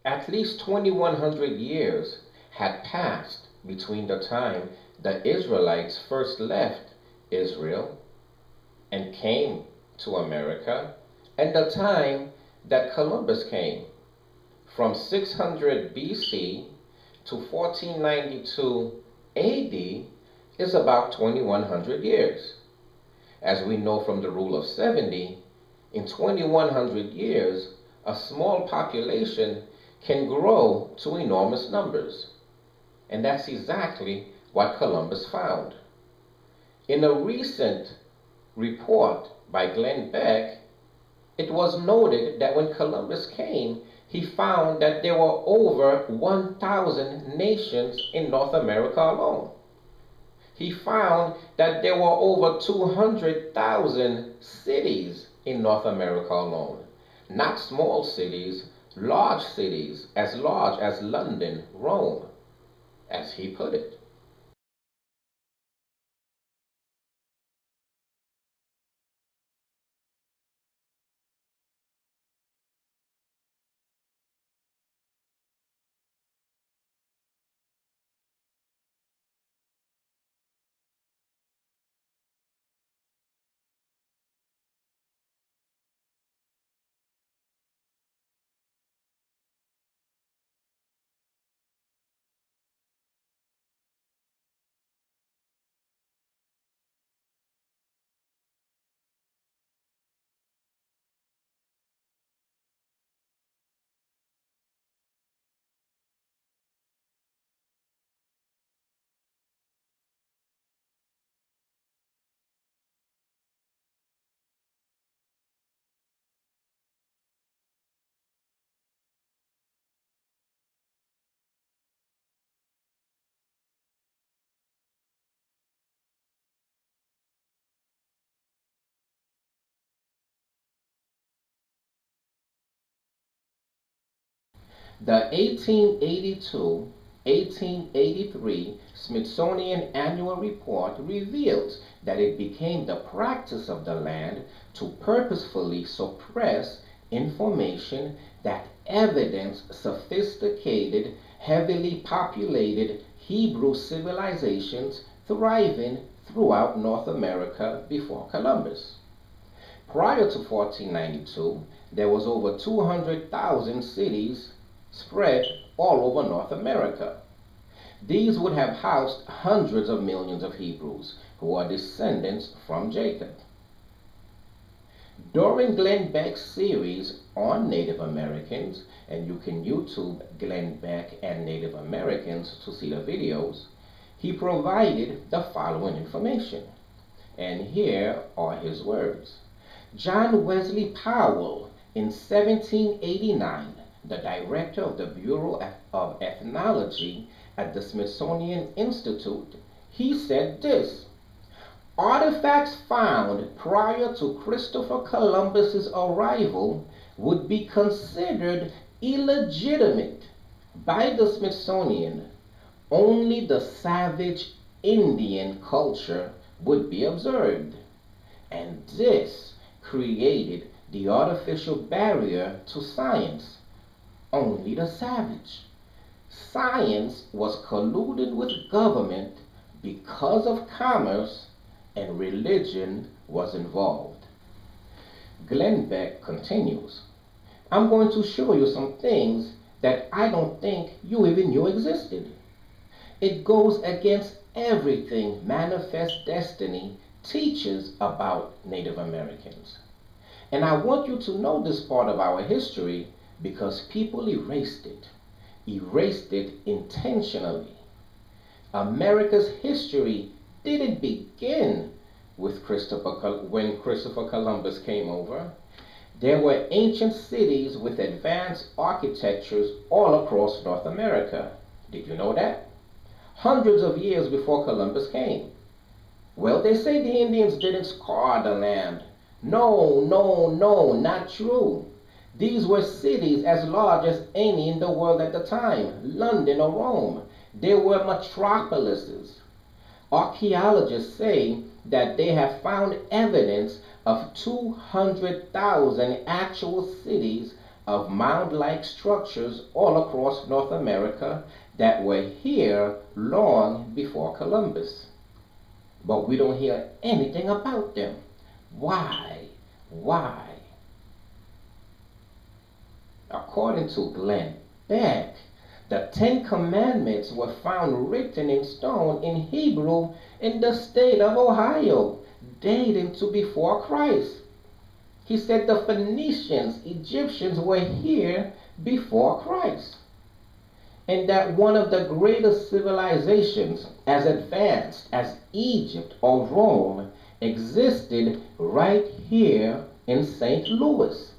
At least 2,100 years had passed between the time the Israelites first left Israel and came to America and the time that Columbus came. From 600 BC to 1492 AD is about 2,100 years. As we know from the rule of 70, in 2,100 years, a small population can grow to enormous numbers. And that's exactly what Columbus found. In a recent report by Glen Beck, it was noted that when Columbus came, he found that there were over 1,000 nations in North America alone. He found that there were over 200,000 cities in North America alone. Not small cities, large cities, as large as London, Rome, as he put it. The 1882-1883 Smithsonian Annual Report reveals that it became the practice of the land to purposefully suppress information that evidenced sophisticated, heavily populated Hebrew civilizations thriving throughout North America before Columbus. Prior to 1492, there was over 200,000 cities spread all over North America. These would have housed hundreds of millions of Hebrews who are descendants from Jacob. During Glen Beck's series on Native Americans, and you can YouTube Glen Beck and Native Americans to see the videos, he provided the following information. And here are his words. John Wesley Powell, in 1789, the director of the Bureau of Ethnology at the Smithsonian Institute, he said this: artifacts found prior to Christopher Columbus's arrival would be considered illegitimate by the Smithsonian. Only the savage Indian culture would be observed, and this created the artificial barrier to science. Only the savage. Science was colluded with government because of commerce, and religion was involved. Glen Beck continues, I'm going to show you some things that I don't think you even knew existed. It goes against everything Manifest Destiny teaches about Native Americans. And I want you to know this part of our history because people erased it intentionally. America's history didn't begin with when Christopher Columbus came over. There were ancient cities with advanced architectures all across North America. Did you know that? Hundreds of years before Columbus came. Well, they say the Indians didn't scour the land. No, not true. These were cities as large as any in the world at the time, London or Rome. They were metropolises. Archaeologists say that they have found evidence of 200,000 actual cities of mound-like structures all across North America that were here long before Columbus. But we don't hear anything about them. Why? Why? According to Glen Beck, the Ten Commandments were found written in stone in Hebrew in the state of Ohio, dating to before Christ. He said the Phoenicians, Egyptians were here before Christ. And that one of the greatest civilizations as advanced as Egypt or Rome existed right here in St. Louis.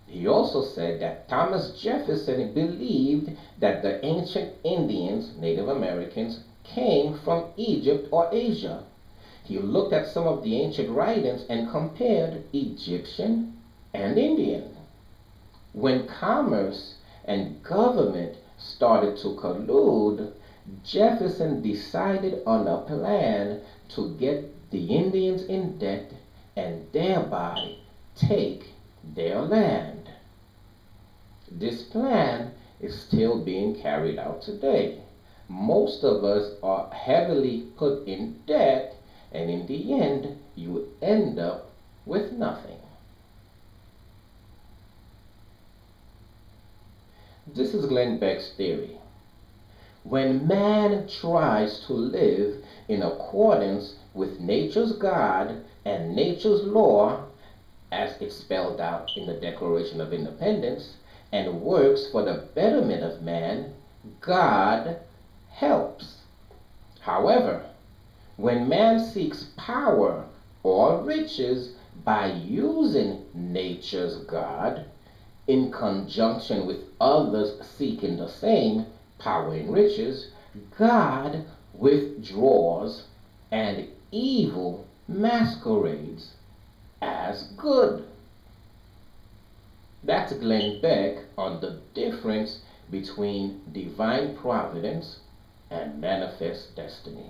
He also said that Thomas Jefferson believed that the ancient Indians, Native Americans, came from Egypt or Asia. He looked at some of the ancient writings and compared Egyptian and Indian. When commerce and government started to collude, Jefferson decided on a plan to get the Indians in debt and thereby take their land. This plan is still being carried out today. Most of us are heavily put in debt, and in the end, you end up with nothing. This is Glen Beck's theory. When man tries to live in accordance with nature's God and nature's law, as it's spelled out in the Declaration of Independence, and works for the betterment of man, God helps. However, when man seeks power or riches by using nature's God, in conjunction with others seeking the same power and riches, God withdraws and evil masquerades as good. That's Glen Beck on the difference between divine providence and manifest destiny.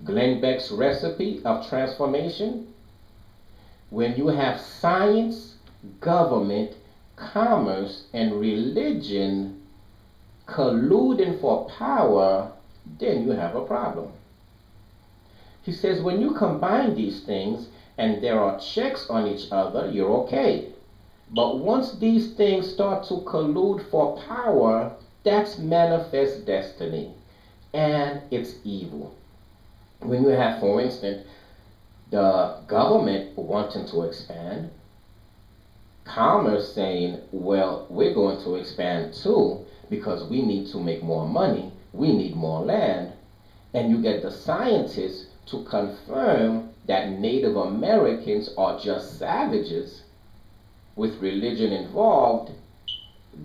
Glen Beck's recipe of transformation: when you have science, government, commerce, and religion colluding for power, then you have a problem. He says when you combine these things and there are checks on each other, you're okay. But once these things start to collude for power, that's manifest destiny, and it's evil. When you have, for instance, the government wanting to expand, commerce saying, well, we're going to expand too because we need to make more money, we need more land, and you get the scientists to confirm that Native Americans are just savages with religion involved,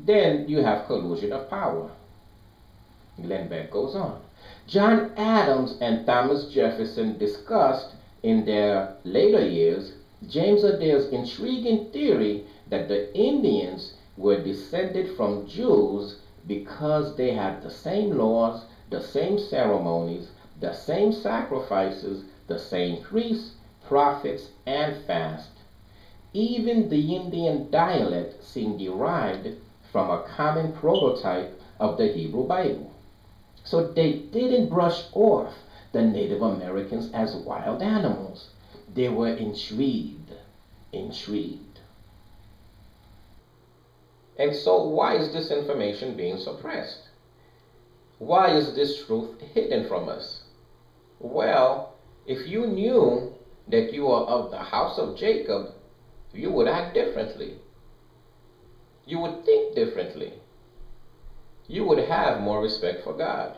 then you have collusion of power. Glen Beck goes on. John Adams and Thomas Jefferson discussed in their later years James Adair's intriguing theory that the Indians were descended from Jews because they had the same laws, the same ceremonies, the same sacrifices, the same priests, prophets, and fast. Even the Indian dialect seemed derived from a common prototype of the Hebrew Bible. So they didn't brush off the Native Americans as wild animals. They were intrigued. And so why is this information being suppressed? Why is this truth hidden from us? Well, if you knew that you are of the house of Jacob, you would act differently. You would think differently. You would have more respect for God.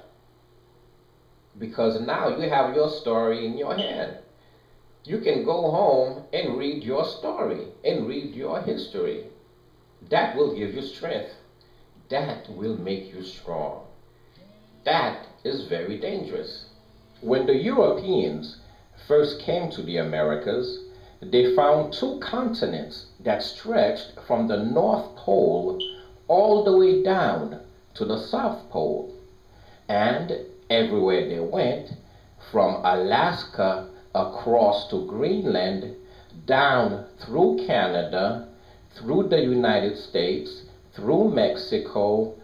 Because now you have your story in your hand. You can go home and read your story and read your history. That will give you strength. That will make you strong. That is very dangerous. When the Europeans first came to the Americas, they found two continents that stretched from the North Pole all the way down to the South Pole. And everywhere they went, from Alaska across to Greenland, down through Canada, through the United States, through Mexico,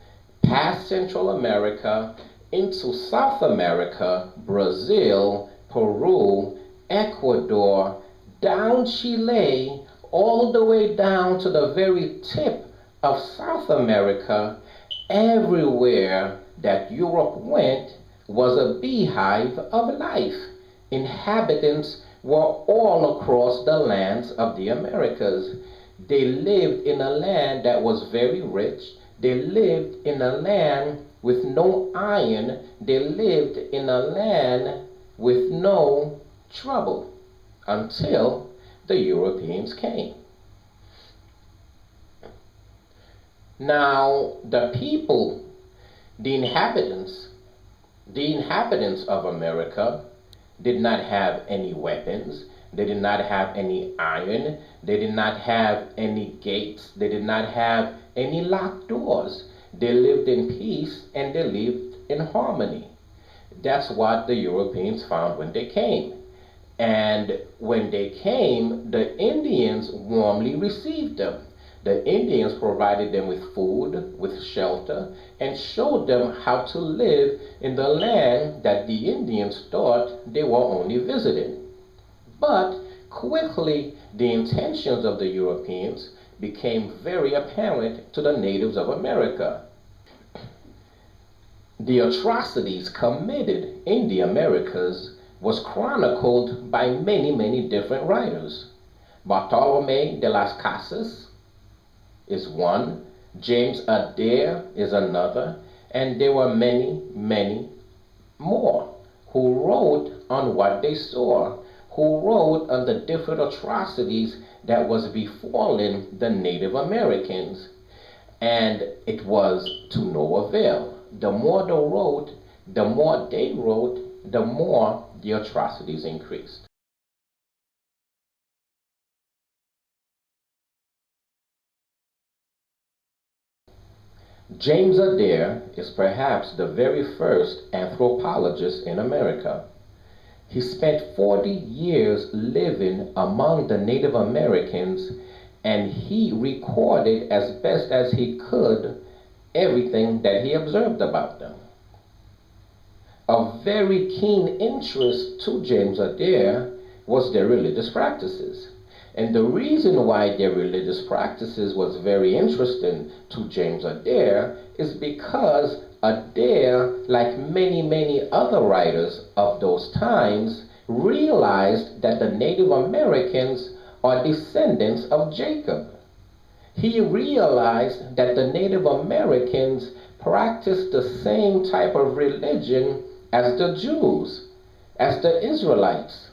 past Central America, into South America, Brazil, Peru, Ecuador, down Chile, all the way down to the very tip of South America. Everywhere that Europe went was a beehive of life. Inhabitants were all across the lands of the Americas. They lived in a land that was very rich. They lived in a land with no iron. They lived in a land with no trouble until the Europeans came. Now, the people, the inhabitants of America did not have any weapons. They did not have any iron. They did not have any gates. They did not have any locked doors. They lived in peace and they lived in harmony. That's what the Europeans found when they came. And when they came, the Indians warmly received them. The Indians provided them with food, with shelter, and showed them how to live in the land that the Indians thought they were only visiting. But quickly, the intentions of the Europeans became very apparent to the natives of America. The atrocities committed in the Americas was chronicled by many, many different writers. Bartolomé de las Casas is one, James Adair is another, and there were many, many more who wrote on what they saw, who wrote on the different atrocities that was befalling the Native Americans. And it was to no avail. The more they wrote, the more the more the atrocities increased. James Adair is perhaps the very first anthropologist in America. He spent 40 years living among the Native Americans, and he recorded as best as he could everything that he observed about them. A very keen interest to James Adair was their religious practices. And the reason why their religious practices was very interesting to James Adair is because Adair, like many, many other writers of those times, realized that the Native Americans are descendants of Jacob. He realized that the Native Americans practiced the same type of religion as the Jews, as the Israelites.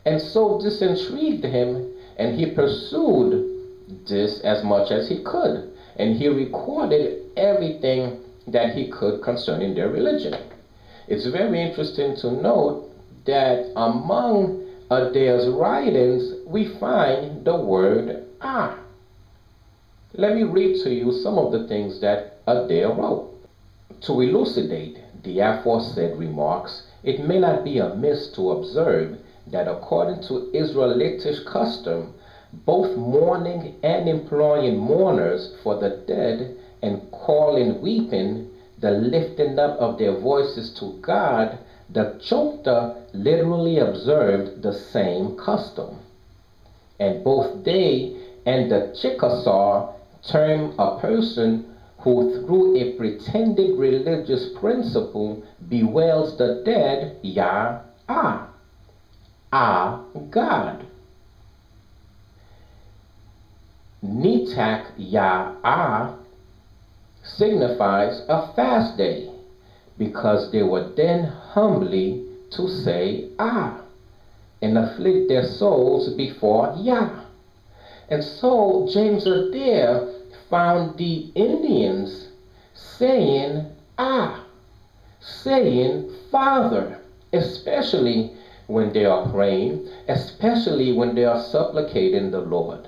And so this intrigued him, and he pursued this as much as he could. And he recorded everything that he could concerning their religion. It's very interesting to note that among Adair's writings, we find the word "ah." Let me read to you some of the things that Adair wrote. To elucidate the aforesaid remarks, it may not be amiss to observe that according to Israelitish custom, both mourning and employing mourners for the dead and calling weeping, the lifting up of their voices to God, the Choctaw literally observed the same custom. And both they and the Chickasaw term a person who through a pretended religious principle bewails the dead Yah-ah, God. Nitak Yah-ah signifies a fast day, because they were then humbly to say and afflict their souls before Yah. And so James Adair found the Indians saying saying Father, especially when they are praying, especially when they are supplicating the Lord.